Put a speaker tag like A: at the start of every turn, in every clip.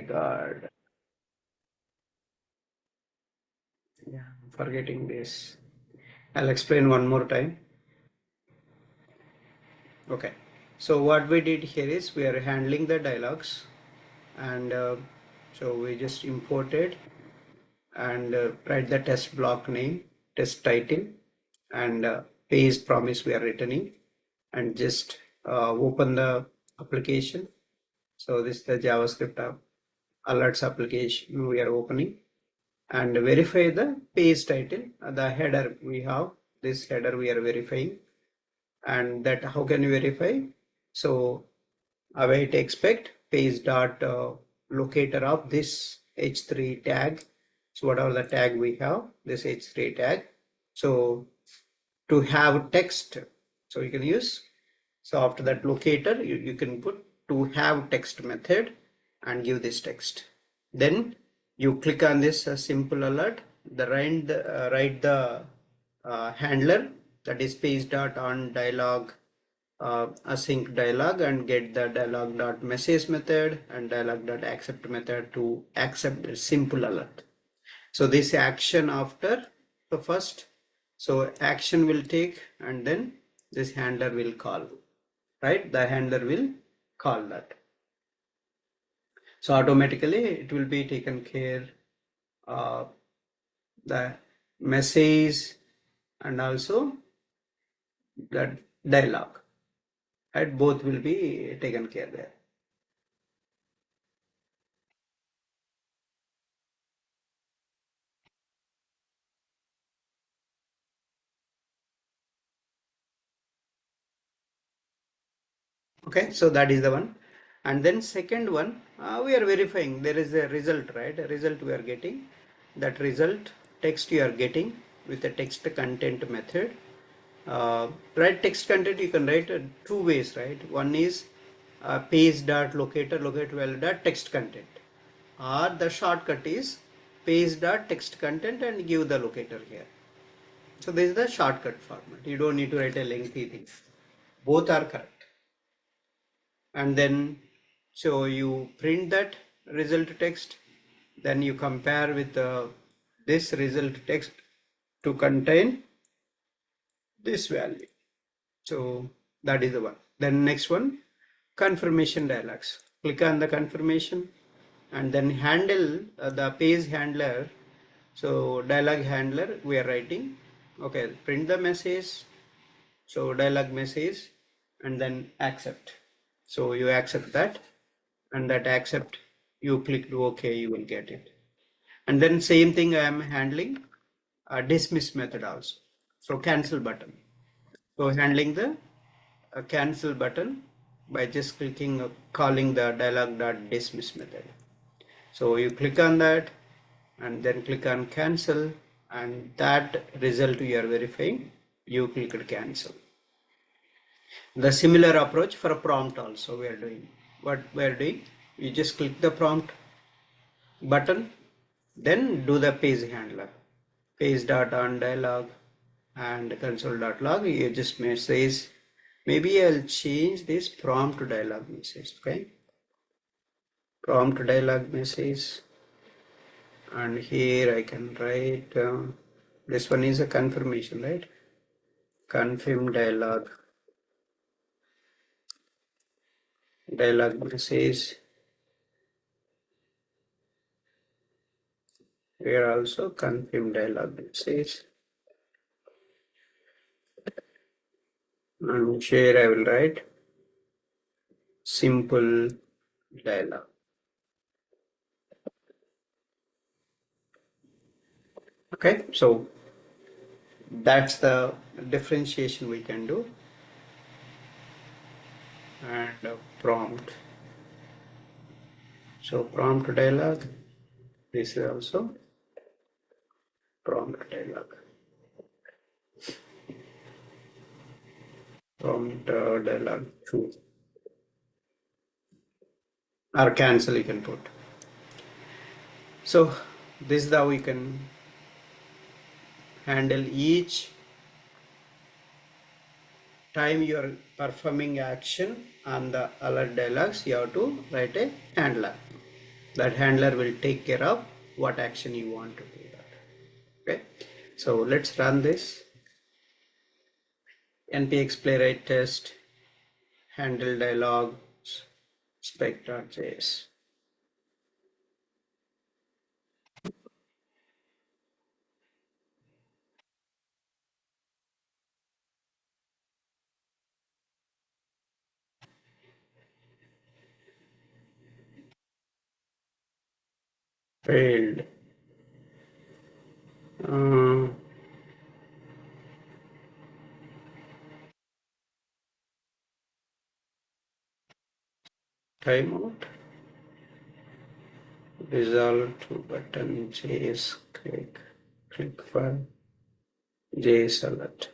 A: God. Yeah, I'm forgetting this. I'll explain one more time. Okay. So what we did here is we are handling the dialogues, and so we just imported and write the test block name, test title, and paste promise we are returning, and just open the application. So this is the JavaScript alerts application we are opening, and verify the page title, the header we have. This header we are verifying, and that how can you verify? So await expect page dot locator of this h3 tag. So whatever the tag we have, this h3 tag. So to have text, so you can use, so after that locator you can put to have text method and give this text. Then you click on this simple alert, the write the handler, that is page dot on dialog async dialog, and get the dialog dot message method and dialog dot accept method to accept the simple alert. So this action after the first, so action will take, and then this handler will call, right? The handler will call that. So automatically it will be taken care the message and also the dialogue, right? Both will be taken care there. Okay, so that is the one. And then second one, we are verifying there is a result, right? A result we are getting. That result text you are getting with the text content method. Write text content, you can write two ways, right? One is page dot locator value dot text content, or the shortcut is page dot text content and give the locator here. So this is the shortcut format. You don't need to write a lengthy thing. Both are correct. And then so you print that result text, then you compare with this result text to contain this value. So that is the one. Then next one, confirmation dialogues. Click on the confirmation and then handle the page handler. So dialog handler we are writing. Okay, print the message. So dialog message and then accept. So you accept that, and that accept, you click OK, you will get it. And then same thing I am handling dismiss method also. So cancel button. So handling the cancel button by just clicking calling the dialog.dismiss method. So you click on that and then click on cancel, and that result you are verifying, you click cancel. The similar approach for a prompt also we are doing. What we are doing, you just click the prompt button, then do the page handler, page dot on dialog and console.log. You just message, maybe I'll change this prompt to dialog message. Okay, prompt dialog message, and here I can write this one is a confirmation, right? Confirm dialog message. Here also confirm dialog message, and here I will write simple dialog. Okay, so that's the differentiation we can do. And prompt, so prompt dialog, this is also prompt dialog, prompt dialog true, or cancel you can put. So this is how we can handle each time you are performing action on the alert dialogs. You have to write a handler. That handler will take care of what action you want to do that. Okay, so let's run this. npx playwright test handle dialog spec.js. Failed. Uh, Timeout. Resolve to button JS click for JS alert.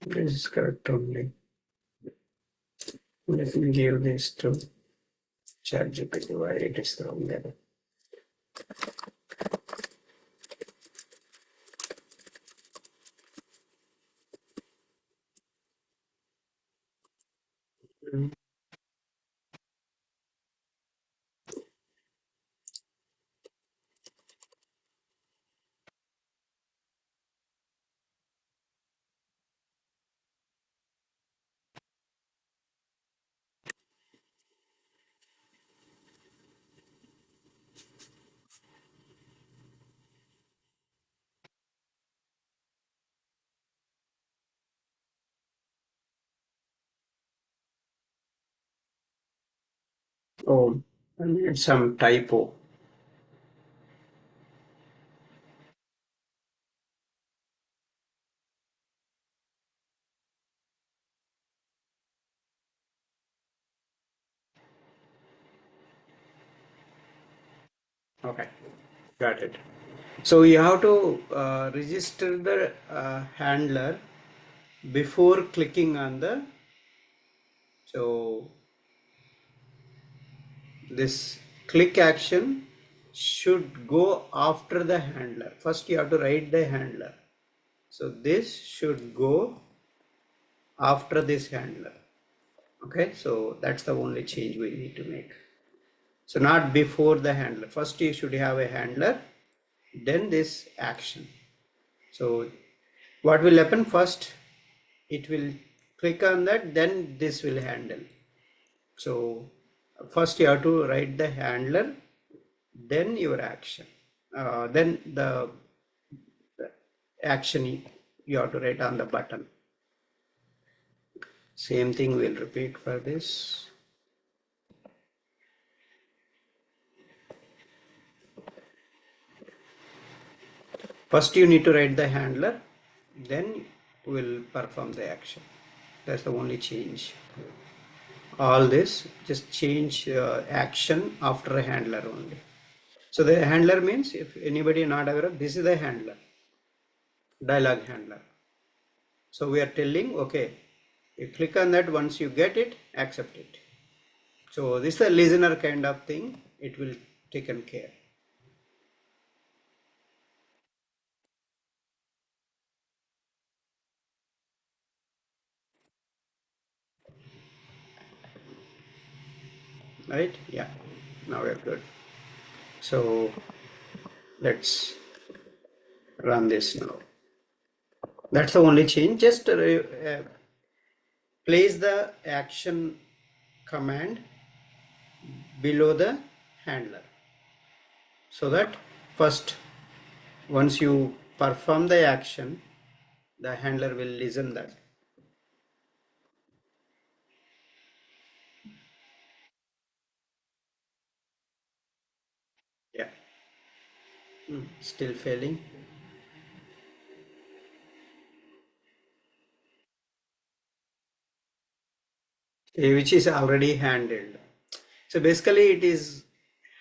A: This is correct only. Let me give this to ChatGPT why it is wrong there. Oh, I made some typo. Okay, got it. So you have to register the handler before clicking on the, so this click action should go after the handler. First you have to write the handler. So this should go after this handler. Okay, so that's the only change we need to make. So not before the handler. First you should have a handler, then this action. So what will happen first? It will click on that, then this will handle. So first you have to write the handler, then your action. Then the action you have to write on the button. Same thing we'll repeat for this. First you need to write the handler, then we'll perform the action. That's the only change. All this, just change action after a handler only. So the handler means, if anybody not aware of, this is the handler, dialog handler. So we are telling, okay, you click on that, once you get it, accept it. So this is a listener kind of thing, it will taken care. Right? Yeah, now we're good. So let's run this now. That's the only change. Just place the action command below the handler, so that first, once you perform the action, the handler will listen that. Yeah. Still failing. Which is already handled. So basically it is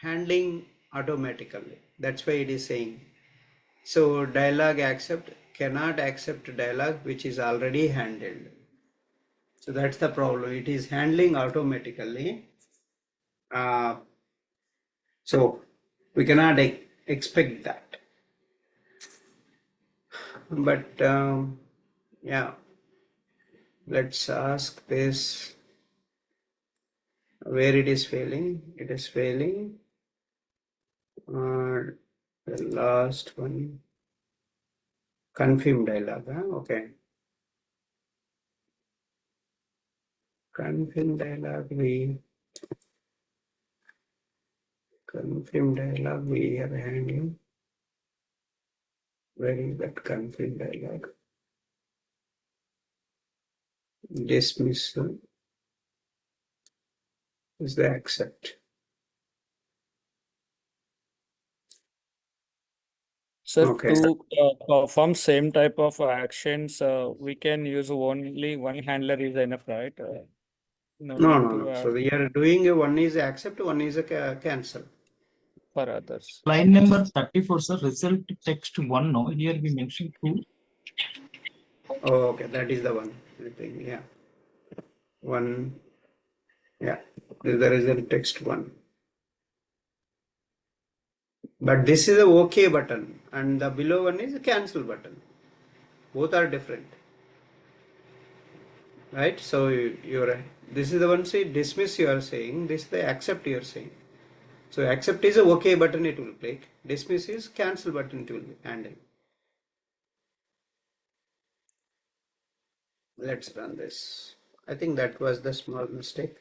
A: handling automatically. That's why it is saying. So dialog accept cannot accept dialog which is already handled. So that's the problem. It is handling automatically. Uh, so we cannot expect that. But yeah. Let's ask this where it is failing. It is failing. The last one, confirm dialog. Huh? Okay. Confirm dialog. We are handling. Where is that confirm dialog? Dismissal is the accept.
B: Sir,
A: Okay.
B: to perform same type of actions, we can use only one handler is enough, right? No
A: No,
B: need
A: no,
B: to
A: no. So
B: add
A: we are doing one is accept, one is a cancel.
B: for others.
C: Line number 34, sir, result text 1. No, here we mentioned 2.
A: Oh, okay, that is the one. I think, yeah. One, yeah. This is the result text one. But this is the OK button, and the below one is a cancel button. Both are different, right? So you're this is the one say dismiss. You are saying this is the accept. You are saying. So accept is a OK button. It will click. Dismiss is cancel button. It will handle. Let's run this. I think that was the small mistake.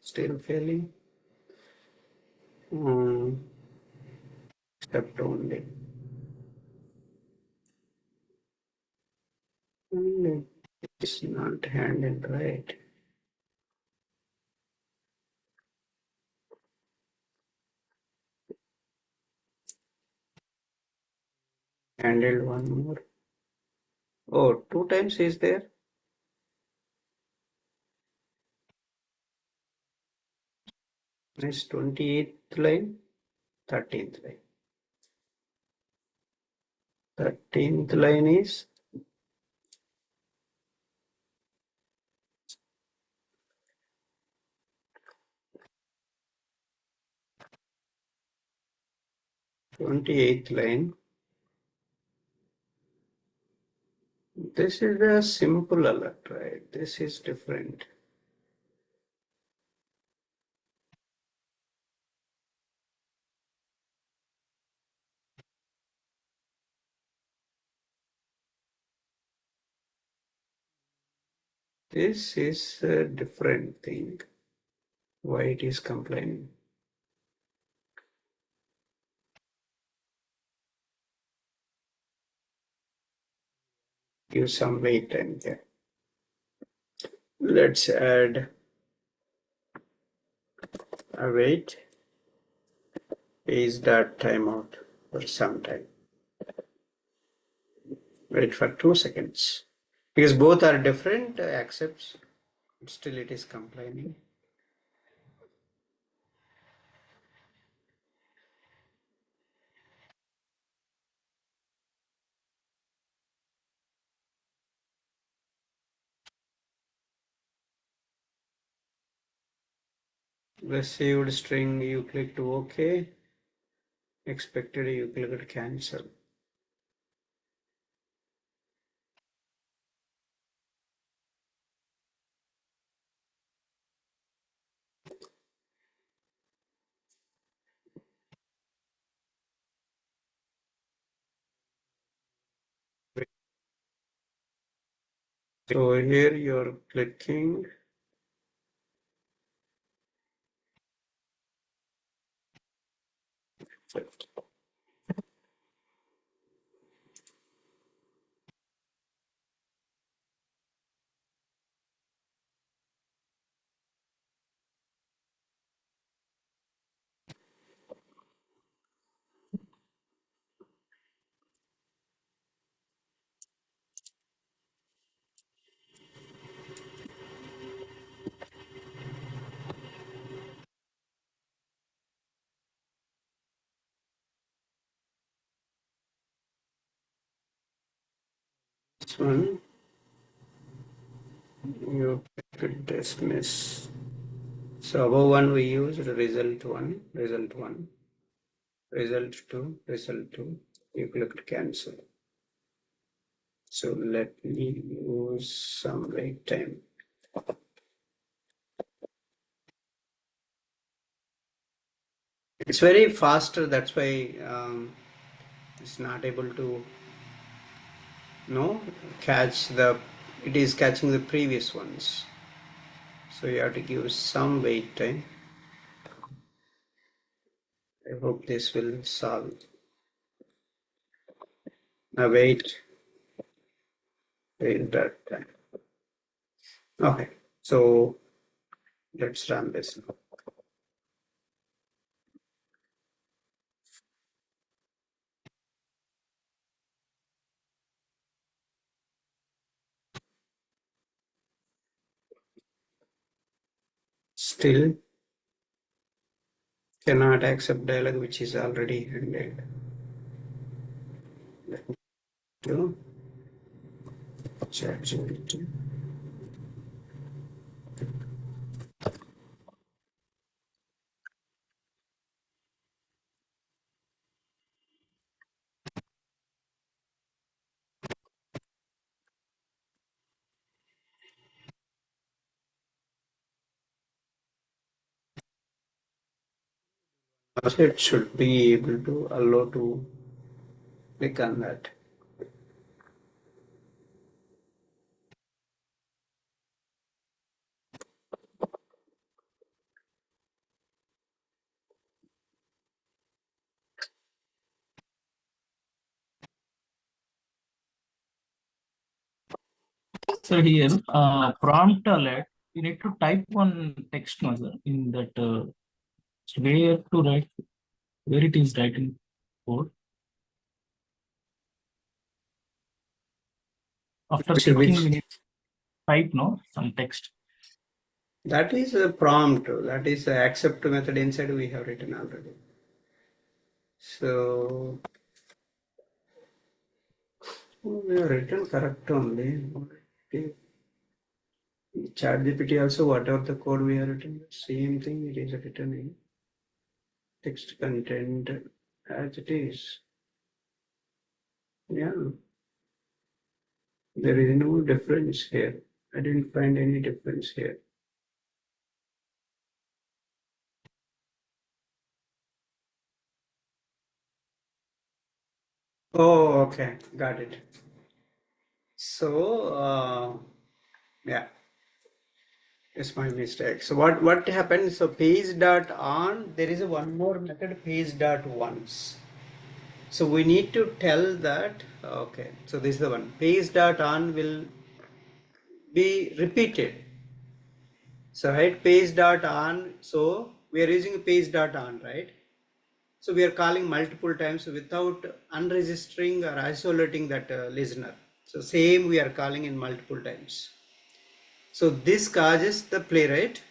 A: Still failing. Accept only. It's not handled right. Handled one more. Oh, two times is there. Nice 28th line, 13th line. 13th line is 28th line. This is a simple alert, right? This is different. This is a different thing. Why it is complaining? Give some wait time here. Let's add a wait. Is that timeout for some time? Wait for 2 seconds. Because both are different, accepts, still it is complaining. Received string, you clicked OK. Expected, you clicked cancel. So here you're clicking. This one, you click dismiss. So above one we use result one, result one. result to, you click cancel. So let me use some wait time. It's very faster, that's why it's not able to catch it is catching the previous ones. So you have to give some wait time. I hope this will solve. Now wait that time. Okay, so let's run this now. Still cannot accept dialog which is already handled. Let me do ChatGPT. Also, it should be able to allow to click on that.
C: So here, prompt alert, you need to type one text no, sir, in that where to write, where it is writing code. After
A: Which,
C: clicking,
A: which
C: we need to type no some text.
A: that is a prompt. That is the accept method inside we have written already. So we have written correct only. ChatGPT also, whatever the code we have written, same thing it is written in text content as it is. Yeah, there is no difference here. I didn't find any difference here. Oh, okay, got it. So, yeah, it's my mistake. So what happens? So page dot on, there is a one more method, page dot once. So we need to tell that, okay, so this is the one, page dot on will be repeated. So right, page dot on, so we are using page dot on, right? So we are calling multiple times without unregistering or isolating that listener. So same we are calling in multiple times. So this causes the playwright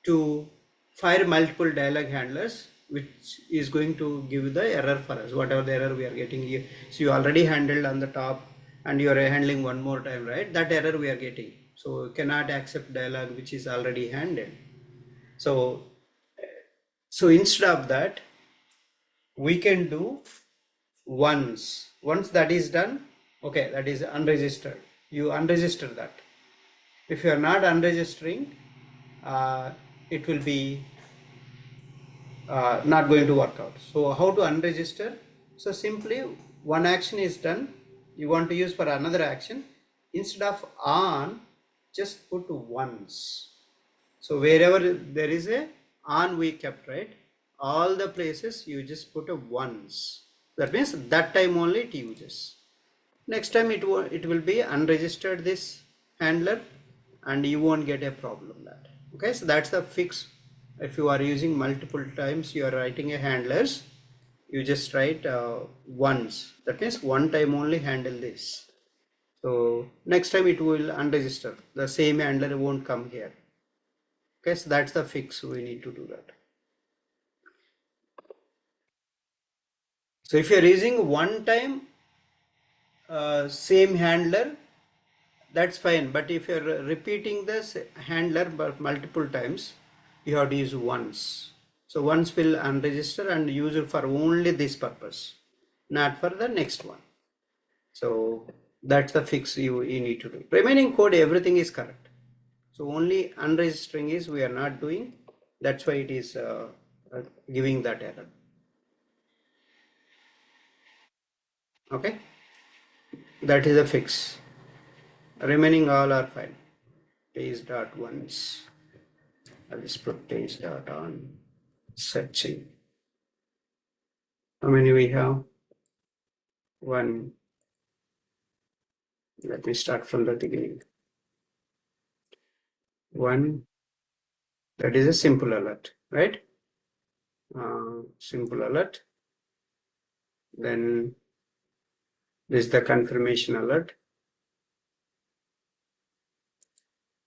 A: to fire multiple dialog handlers, which is going to give the error for us, whatever the error we are getting here. So you already handled on the top and you are handling one more time, right? That error we are getting. So cannot accept dialog which is already handled. So, so instead of that, we can do once that is done, okay, that is unregistered, you unregister that. If you are not unregistering, it will be not going to work out. So how to unregister? So simply one action is done, you want to use for another action, instead of on, just put once. So wherever there is a on we kept, right, all the places you just put a once. That means that time only it uses. Next time it will be unregistered this handler and you won't get a problem that. Okay, so that's the fix. If you are using multiple times, you are writing a handlers, you just write once. That means one time only handle this. So next time it will unregister. The same handler won't come here. Okay, so that's the fix. We need to do that. So if you are using one time same handler, that's fine. But if you're repeating this handler but multiple times, you have to use once. So once will unregister and use it for only this purpose, not for the next one. So that's the fix you need to do. Remaining code, everything is correct. So only unregistering is we are not doing. That's why it is giving that error. Okay, that is a fix. Remaining all are fine. Page dot once. I'll just put page dot on searching. How many we have? One. Let me start from the beginning. One. That is a simple alert, right? Simple alert. Then this is the confirmation alert.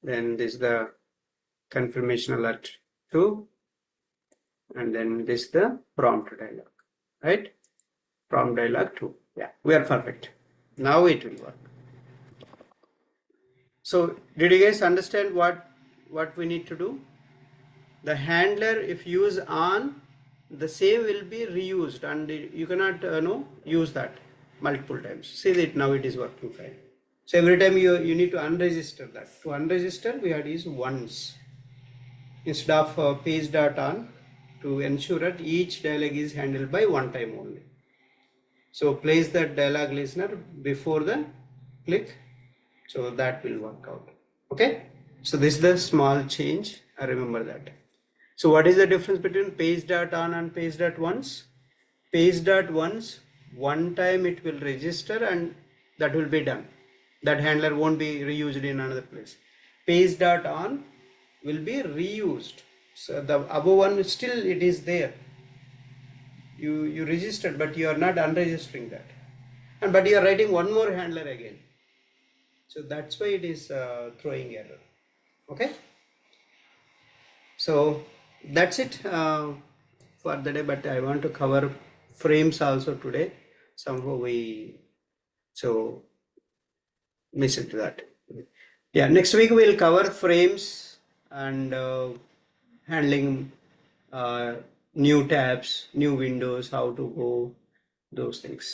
A: Then this is the confirmation alert 2, and then this is the prompt dialog, right? Prompt dialog 2. Yeah, we are perfect. Now it will work. So did you guys understand what we need to do? The handler, if used on, the same will be reused, and you cannot use that multiple times. See that now it is working fine. So every time you need to unregister that. To unregister, we have to use once instead of page dot on, to ensure that each dialog is handled by one time only. So place that dialog listener before the click, so that will work out. Okay, so this is the small change. I remember that. So what is the difference between page dot on and page dot once? Page dot once, one time it will register and that will be done. That handler won't be reused in another place. Page dot on will be reused. So the above one still it is there. You registered, but you are not unregistering that. And but you are writing one more handler again. So that's why it is throwing error. Okay. So that's it for the day, but I want to cover frames also today. Somehow we so missed that. Yeah, next week we'll cover frames and handling new tabs, new windows, how to go, those things.